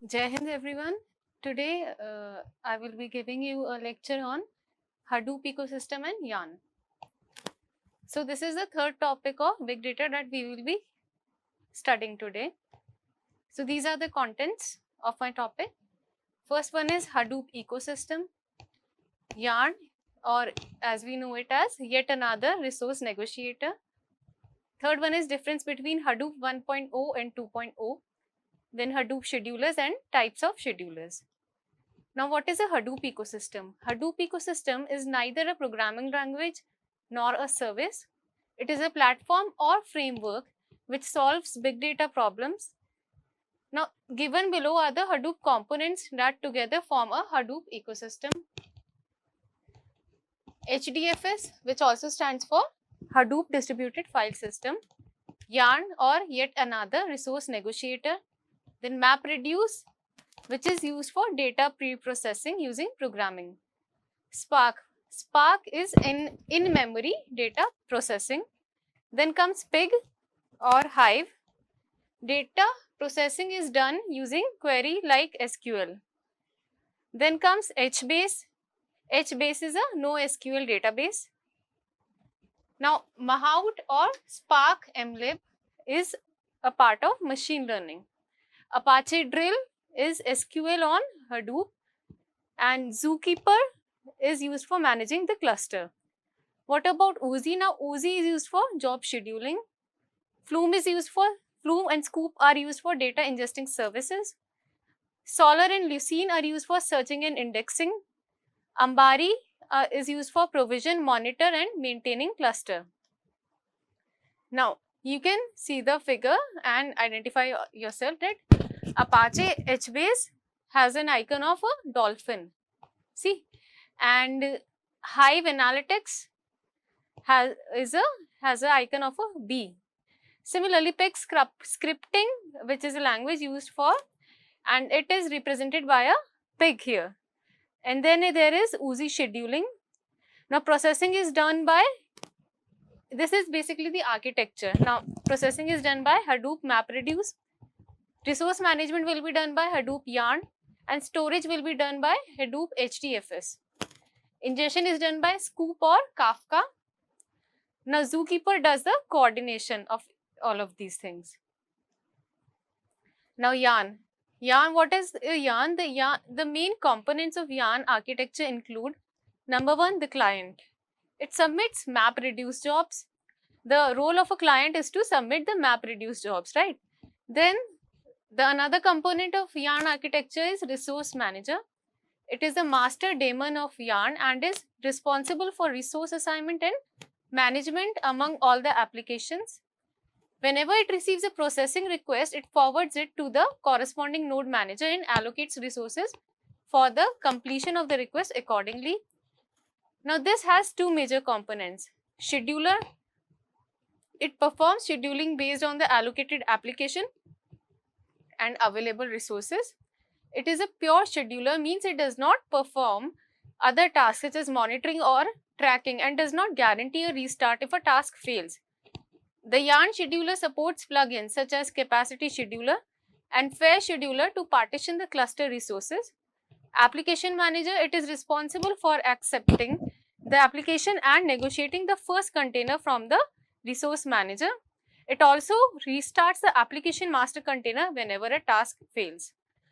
Jai Hind everyone. Today I will be giving you a lecture on Hadoop ecosystem and Yarn. So this is the third topic of big data that we will be studying today. So these are the contents of my topic. First one is Hadoop ecosystem, Yarn, or as we know it as yet another resource negotiator. Third one is difference between Hadoop 1.0 and 2.0. Then Hadoop schedulers and types of schedulers. Now, what is a Hadoop ecosystem? Hadoop ecosystem is neither a programming language nor a service. It is a platform or framework which solves big data problems. Now, given below are the Hadoop components that together form a Hadoop ecosystem. HDFS, which also stands for Hadoop Distributed File System. Yarn, or yet another resource negotiator. Then MapReduce, which is used for data pre-processing using programming. Spark. Spark is in-memory data processing. Then comes Pig or Hive. Data processing is done using query like SQL. Then comes HBase. HBase is a NoSQL database. Now, Mahout or Spark MLib is a part of machine learning. Apache Drill is SQL on Hadoop, and Zookeeper is used for managing the cluster. What about Oozie? Now, Oozie is used for job scheduling. Flume and Scoop are used for data ingesting services. Solar and Lucene are used for searching and indexing. Ambari is used for provision, monitor and maintaining cluster. Now, you can see the figure and identify yourself that Apache HBase has an icon of a dolphin. See, and Hive Analytics has an icon of a bee. Similarly, Pig scripting, which is a language used for, and it is represented by a pig here. And then there is Oozie scheduling. Now, processing is done by, this is basically the architecture. Now, processing is done by Hadoop MapReduce. Resource management will be done by Hadoop Yarn, and storage will be done by Hadoop HDFS. Ingestion is done by Scoop or Kafka. Now, Zookeeper does the coordination of all of these things. Now, Yarn. Yarn, what is Yarn? The main components of Yarn architecture include, number one, the client. It submits MapReduce jobs. The role of a client is to submit the MapReduce jobs, right? Then, another component of Yarn architecture is resource manager. It is the master daemon of Yarn and is responsible for resource assignment and management among all the applications. Whenever it receives a processing request, it forwards it to the corresponding node manager and allocates resources for the completion of the request accordingly. Now, this has two major components. Scheduler, it performs scheduling based on the allocated application and available resources. It is a pure scheduler, means it does not perform other tasks such as monitoring or tracking and does not guarantee a restart if a task fails. The Yarn scheduler supports plugins such as Capacity Scheduler and Fair Scheduler to partition the cluster resources. Application Manager, it is responsible for accepting the application and negotiating the first container from the resource manager. It also restarts the application master container whenever a task fails.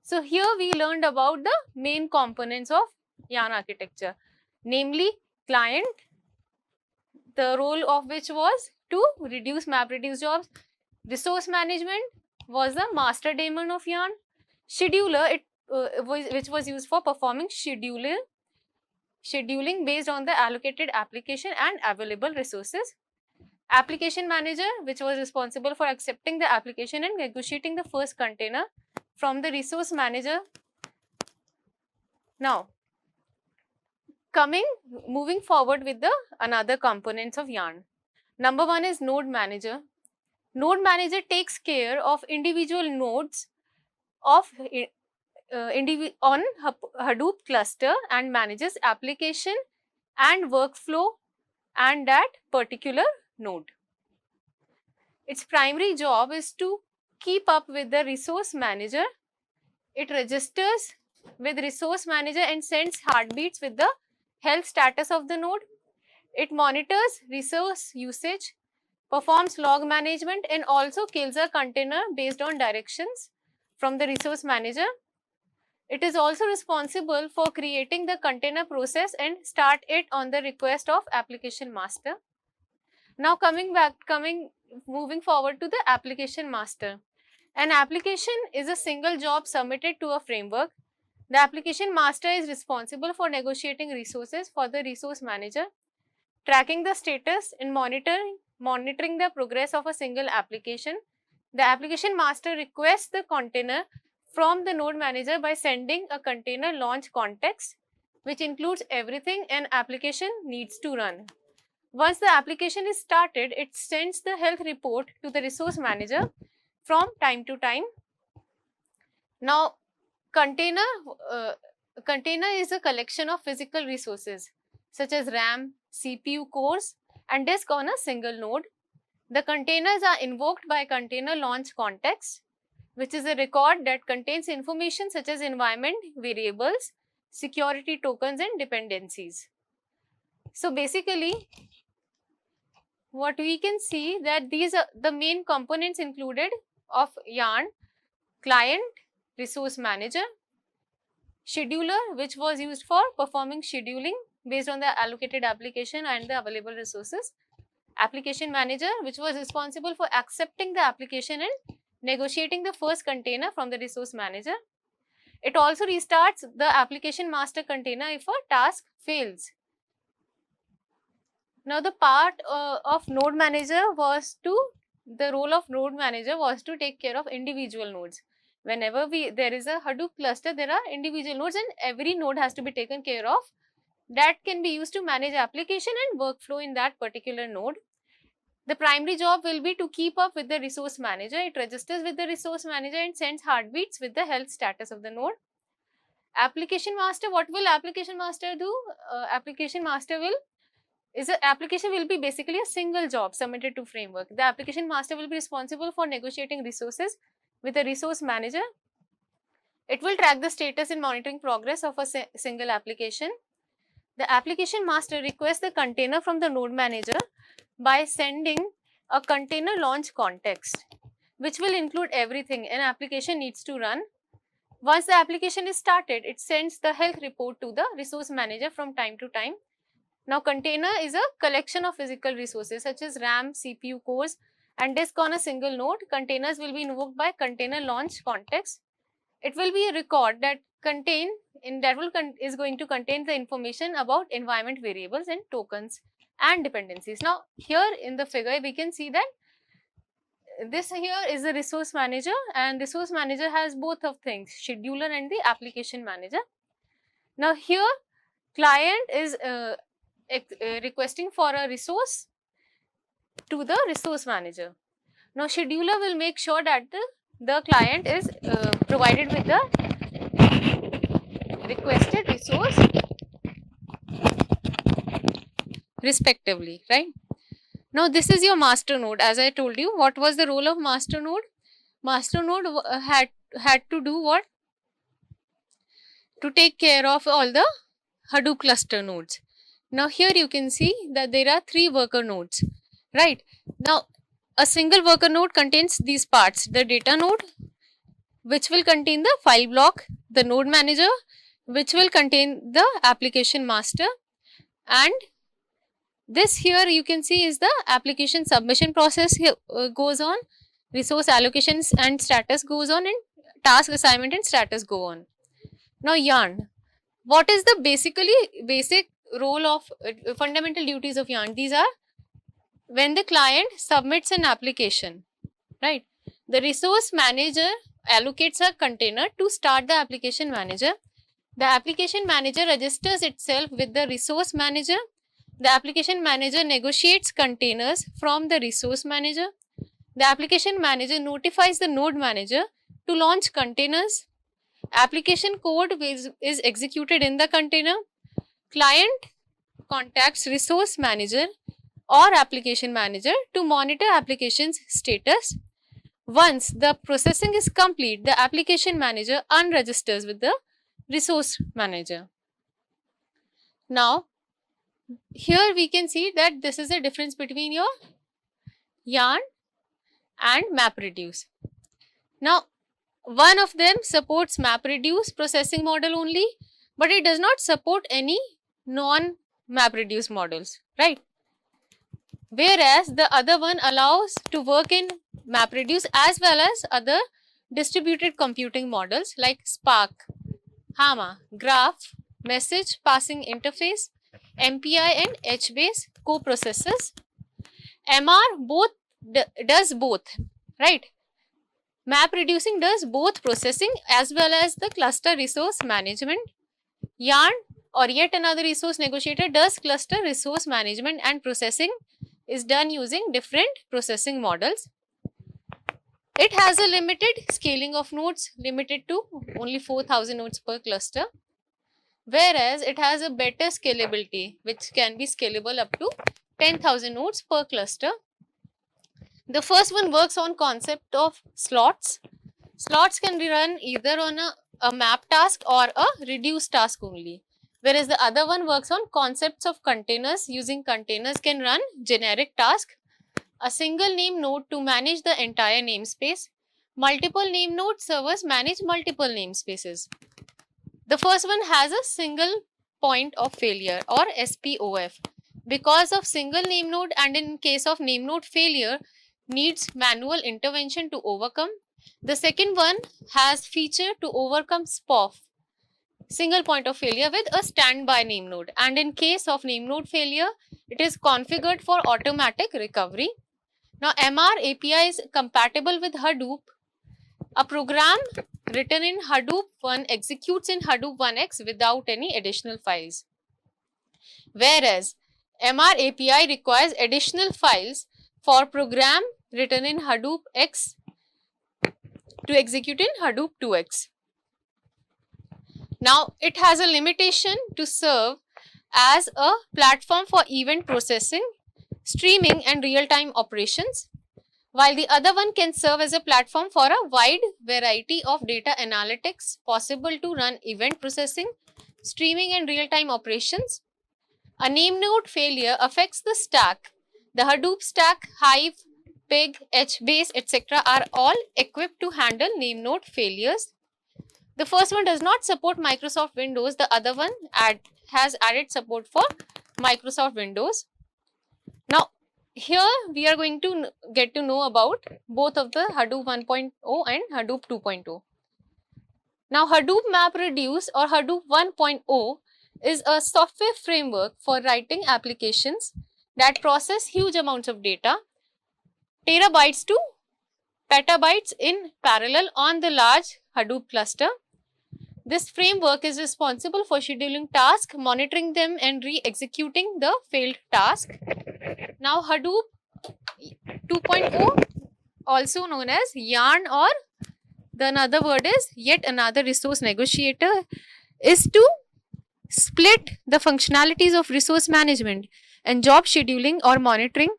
So, here we learned about the main components of Yarn architecture, namely client, the role of which was to reduce MapReduce jobs. Resource management was the master daemon of Yarn. Scheduler, which was used for performing scheduling based on the allocated application and available resources. Application manager, which was responsible for accepting the application and negotiating the first container from the resource manager. Now, moving forward with the another components of Yarn. Number one is node manager. Node manager takes care of individual nodes of on Hadoop cluster and manages application and workflow and that particular node. Its primary job is to keep up with the resource manager. it registers with resource manager and sends heartbeats with the health status of the node. It monitors resource usage, performs log management, and also kills a container based on directions from the resource manager. It is also responsible for creating the container process and start it on the request of application master. Now moving forward to the application master. An application is a single job submitted to a framework. The application master is responsible for negotiating resources for the resource manager, tracking the status and monitoring the progress of a single application. The application master requests the container from the node manager by sending a container launch context, which includes everything an application needs to run. Once the application is started, it sends the health report to the resource manager from time to time. Now, container is a collection of physical resources such as RAM, CPU cores, and disk on a single node. The containers are invoked by container launch context, which is a record that contains information such as environment variables, security tokens, and dependencies. So basically, what we can see that these are the main components included of yarn: client, resource manager, scheduler, which was used for performing scheduling based on the allocated application and the available resources, application manager, which was responsible for accepting the application and negotiating the first container from the resource manager. It also restarts the application master container if a task fails. Now, the role of node manager was to take care of individual nodes. Whenever there is a Hadoop cluster, there are individual nodes and every node has to be taken care of. That can be used to manage application and workflow in that particular node. The primary job will be to keep up with the resource manager. It registers with the resource manager and sends heartbeats with the health status of the node. Application master, what will application master do? Application will be basically a single job submitted to framework. The application master will be responsible for negotiating resources with the resource manager. It will track the status and monitoring progress of a single application. The application master requests the container from the node manager by sending a container launch context, which will include everything an application needs to run. Once the application is started, it sends the health report to the resource manager from time to time. Now, container is a collection of physical resources such as RAM, CPU cores, and disk on a single node. Containers will be invoked by container launch context. It will be a record that is going to contain the information about environment variables and tokens and dependencies. Now, here in the figure, we can see that this here is the resource manager, and resource manager has both of things, scheduler and the application manager. Now, here client is requesting for a resource to the resource manager. Now, scheduler will make sure that the client is provided with the requested resource respectively, right? Now, this is your master node. As I told you, what was the role of master node? Master node had to do what? To take care of all the Hadoop cluster nodes. Now, here you can see that there are 3 worker nodes, right? Now, a single worker node contains these parts: the data node, which will contain the file block; the node manager, which will contain the application master, and this here you can see is the application submission process goes on, resource allocations and status goes on, and task assignment and status go on. Now, yarn. What is the basic role of fundamental duties of yarn? These are when the client submits an application, right? The resource manager allocates a container to start the application manager. The application manager registers itself with the resource manager. The application manager negotiates containers from the resource manager. The application manager notifies the node manager to launch containers. Application code is executed in the container. Client contacts resource manager or application manager to monitor application's status. Once the processing is complete, the application manager unregisters with the resource manager. Now, here we can see that this is the difference between your yarn and MapReduce. Now, one of them supports MapReduce processing model only, but it does not support any non-MapReduce models, right? Whereas the other one allows to work in MapReduce as well as other distributed computing models like Spark, HAMA, Graph, Message Passing Interface, MPI and HBase coprocessors. MR does both, right? MapReducing does both processing as well as the cluster resource management. Yarn or yet another resource negotiator does cluster resource management and processing is done using different processing models. It has a limited scaling of nodes, limited to only 4000 nodes per cluster, whereas it has a better scalability, which can be scalable up to 10,000 nodes per cluster. The first one works on concept of slots. Slots can be run either on a map task or a reduced task only, whereas the other one works on concepts of containers. Using containers can run generic task, a single name node to manage the entire namespace, multiple name node servers manage multiple namespaces. The first one has a single point of failure or SPOF because of single name node, and in case of name node failure needs manual intervention to overcome. The second one has feature to overcome SPOF, single point of failure, with a standby name node, and in case of name node failure it is configured for automatic recovery. Now MR API is compatible with Hadoop. A program written in Hadoop 1 executes in Hadoop 1x without any additional files, whereas MR API requires additional files for program written in Hadoop X to execute in Hadoop 2x. Now, it has a limitation to serve as a platform for event processing, streaming and real-time operations, while the other one can serve as a platform for a wide variety of data analytics possible to run event processing, streaming and real-time operations. A name node failure affects the stack. The Hadoop stack, Hive, Pig, HBase, etc. are all equipped to handle name node failures. The first one does not support Microsoft Windows. The other one has added support for Microsoft Windows. Now, here we are going to get to know about both of the Hadoop 1.0 and Hadoop 2.0. Now, Hadoop MapReduce or Hadoop 1.0 is a software framework for writing applications that process huge amounts of data, terabytes to petabytes in parallel on the large Hadoop cluster. This framework is responsible for scheduling tasks, monitoring them and re-executing the failed task. Now Hadoop 2.0, also known as Yarn, or the another word is yet another resource negotiator, is to split the functionalities of resource management and job scheduling or monitoring.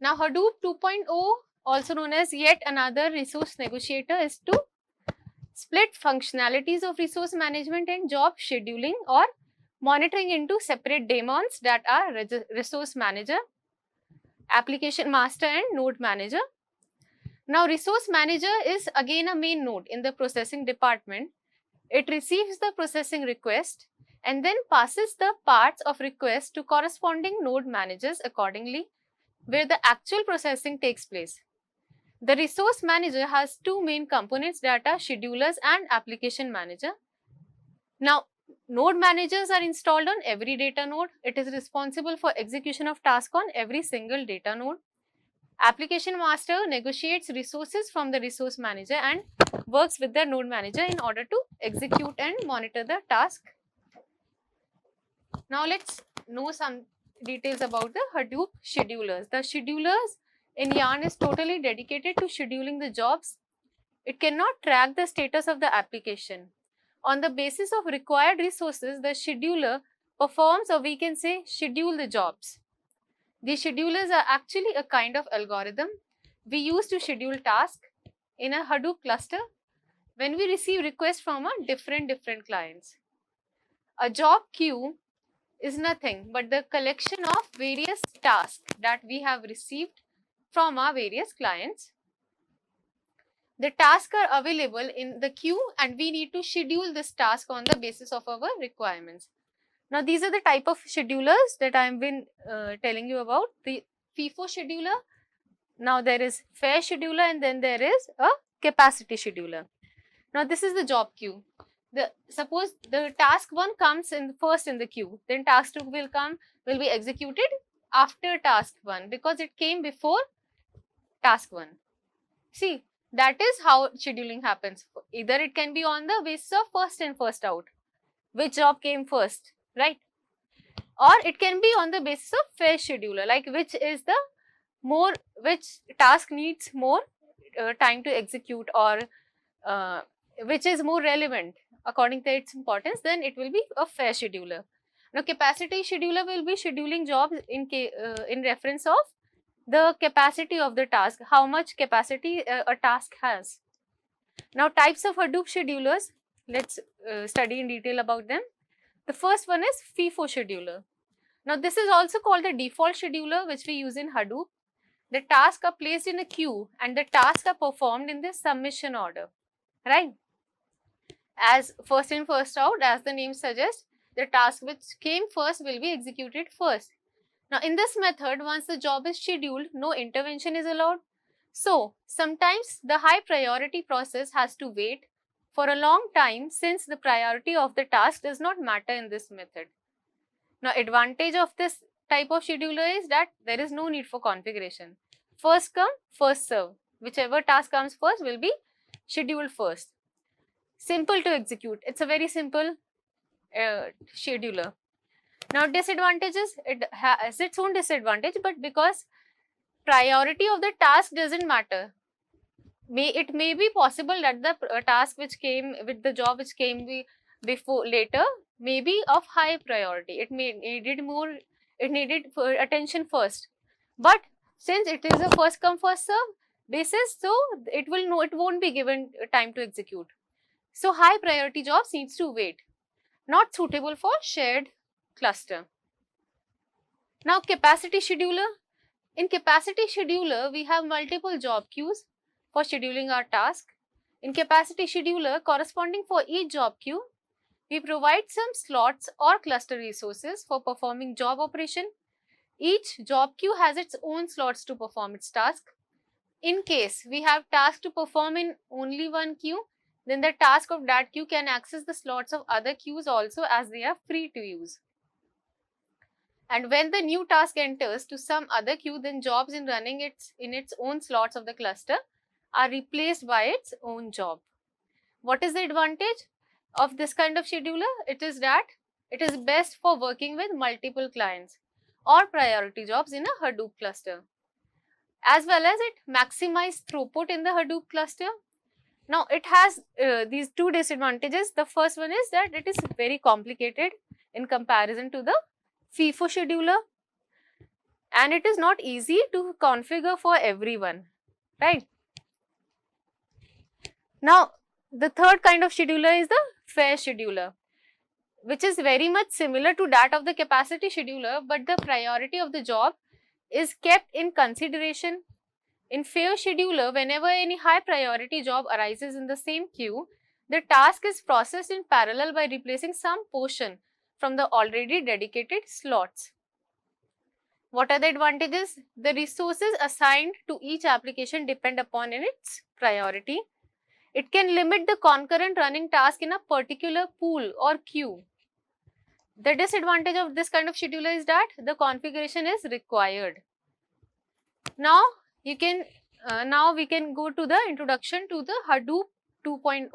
Now Hadoop 2.0, also known as yet another resource negotiator, is to split functionalities of resource management and job scheduling or monitoring into separate daemons that are resource manager, application master and node manager. Now resource manager is again a main node in the processing department. It receives the processing request and then passes the parts of request to corresponding node managers accordingly, where the actual processing takes place. The resource manager has two main components, data schedulers and application manager. Now, node managers are installed on every data node. It is responsible for execution of tasks on every single data node. Application master negotiates resources from the resource manager and works with the node manager in order to execute and monitor the task. Now, let's know some details about the Hadoop schedulers. The schedulers in Yarn is totally dedicated to scheduling the jobs It cannot track the status of the application. On the basis of required resources, the scheduler performs, or we can say schedule the jobs. These schedulers are actually a kind of algorithm we use to schedule tasks in a Hadoop cluster when we receive requests from a different clients. A job queue is nothing but the collection of various tasks that we have received from our various clients. The tasks are available in the queue and we need to schedule this task on the basis of our requirements. Now, these are the type of schedulers that I have been telling you about. The FIFO scheduler, now there is fair scheduler, and then there is a capacity scheduler. Now, this is the job queue. Suppose the task 1 comes in first in the queue, then task 2 will be executed after task 1 because it came before task 1. See, that is how scheduling happens. Either it can be on the basis of first in, first out, which job came first, right? Or it can be on the basis of fair scheduler, like which task needs more time to execute, or which is more relevant according to its importance, then it will be a fair scheduler. Now, capacity scheduler will be scheduling jobs in reference of the capacity of the task, how much capacity a task has. Now, types of Hadoop schedulers, let's study in detail about them. The first one is FIFO scheduler. Now, this is also called the default scheduler which we use in Hadoop. The tasks are placed in a queue and the tasks are performed in the submission order, right? As first in, first out, as the name suggests, the task which came first will be executed first. Now, in this method, once the job is scheduled, no intervention is allowed. So, sometimes the high priority process has to wait for a long time since the priority of the task does not matter in this method. Now, advantage of this type of scheduler is that there is no need for configuration. First come, first serve. Whichever task comes first will be scheduled first. Simple to execute. It's a very simple scheduler. Now, disadvantages, it has its own disadvantage, but because priority of the task doesn't matter, it may be possible that the task which came with the job which came before later may be of high priority. It needed attention first, but since it is a first come first serve basis, so it won't be given time to execute. So, high priority jobs needs to wait, not suitable for shared cluster. Now, capacity scheduler. In capacity scheduler, we have multiple job queues for scheduling our task. In capacity scheduler, corresponding for each job queue, we provide some slots or cluster resources for performing job operation. Each job queue has its own slots to perform its task. In case we have task to perform in only one queue, then the task of that queue can access the slots of other queues also, as they are free to use. And when the new task enters to some other queue, then jobs in running in its own slots of the cluster are replaced by its own job. What is the advantage of this kind of scheduler? It is that it is best for working with multiple clients or priority jobs in a Hadoop cluster, as well as it maximizes throughput in the Hadoop cluster. Now, it has these two disadvantages. The first one is that it is very complicated in comparison to the FIFO scheduler, and it is not easy to configure for everyone, right? Now, the third kind of scheduler is the fair scheduler, which is very much similar to that of the capacity scheduler, but the priority of the job is kept in consideration. In fair scheduler, whenever any high priority job arises in the same queue, the task is processed in parallel by replacing some portion from the already dedicated slots. What are the advantages? The resources assigned to each application depend upon its priority. It can limit the concurrent running task in a particular pool or queue. The disadvantage of this kind of scheduler is that the configuration is required. Now, we can go to the introduction to the Hadoop 2.0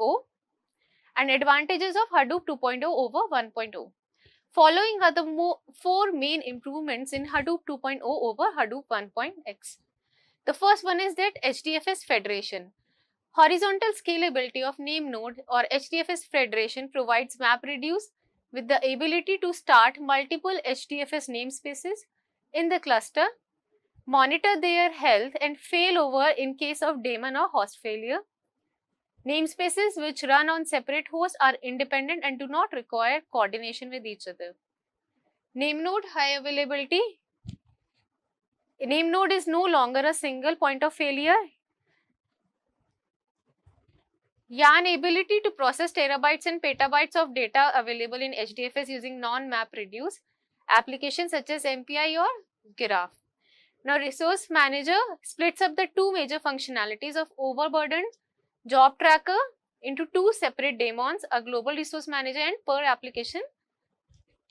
and advantages of Hadoop 2.0 over 1.0. Following are the four main improvements in Hadoop 2.0 over Hadoop 1.x. The first one is that HDFS federation. Horizontal scalability of name node or HDFS federation provides MapReduce with the ability to start multiple HDFS namespaces in the cluster, monitor their health and failover in case of daemon or host failure. Namespaces which run on separate hosts are independent and do not require coordination with each other. Name node high availability. A name node is no longer a single point of failure. Yarn ability to process terabytes and petabytes of data available in HDFS using non-MapReduce applications such as MPI or Giraffe. Now, Resource Manager splits up the two major functionalities of overburdened job tracker into two separate daemons, a global resource manager and per application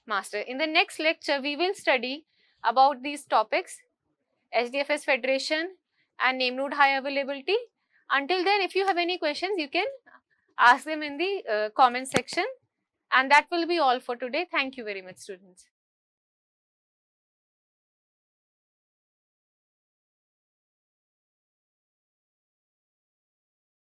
master. In the next lecture, we will study about these topics, HDFS federation and name node high availability. Until then, if you have any questions, you can ask them in the comment section. And that will be all for today. Thank you very much, students.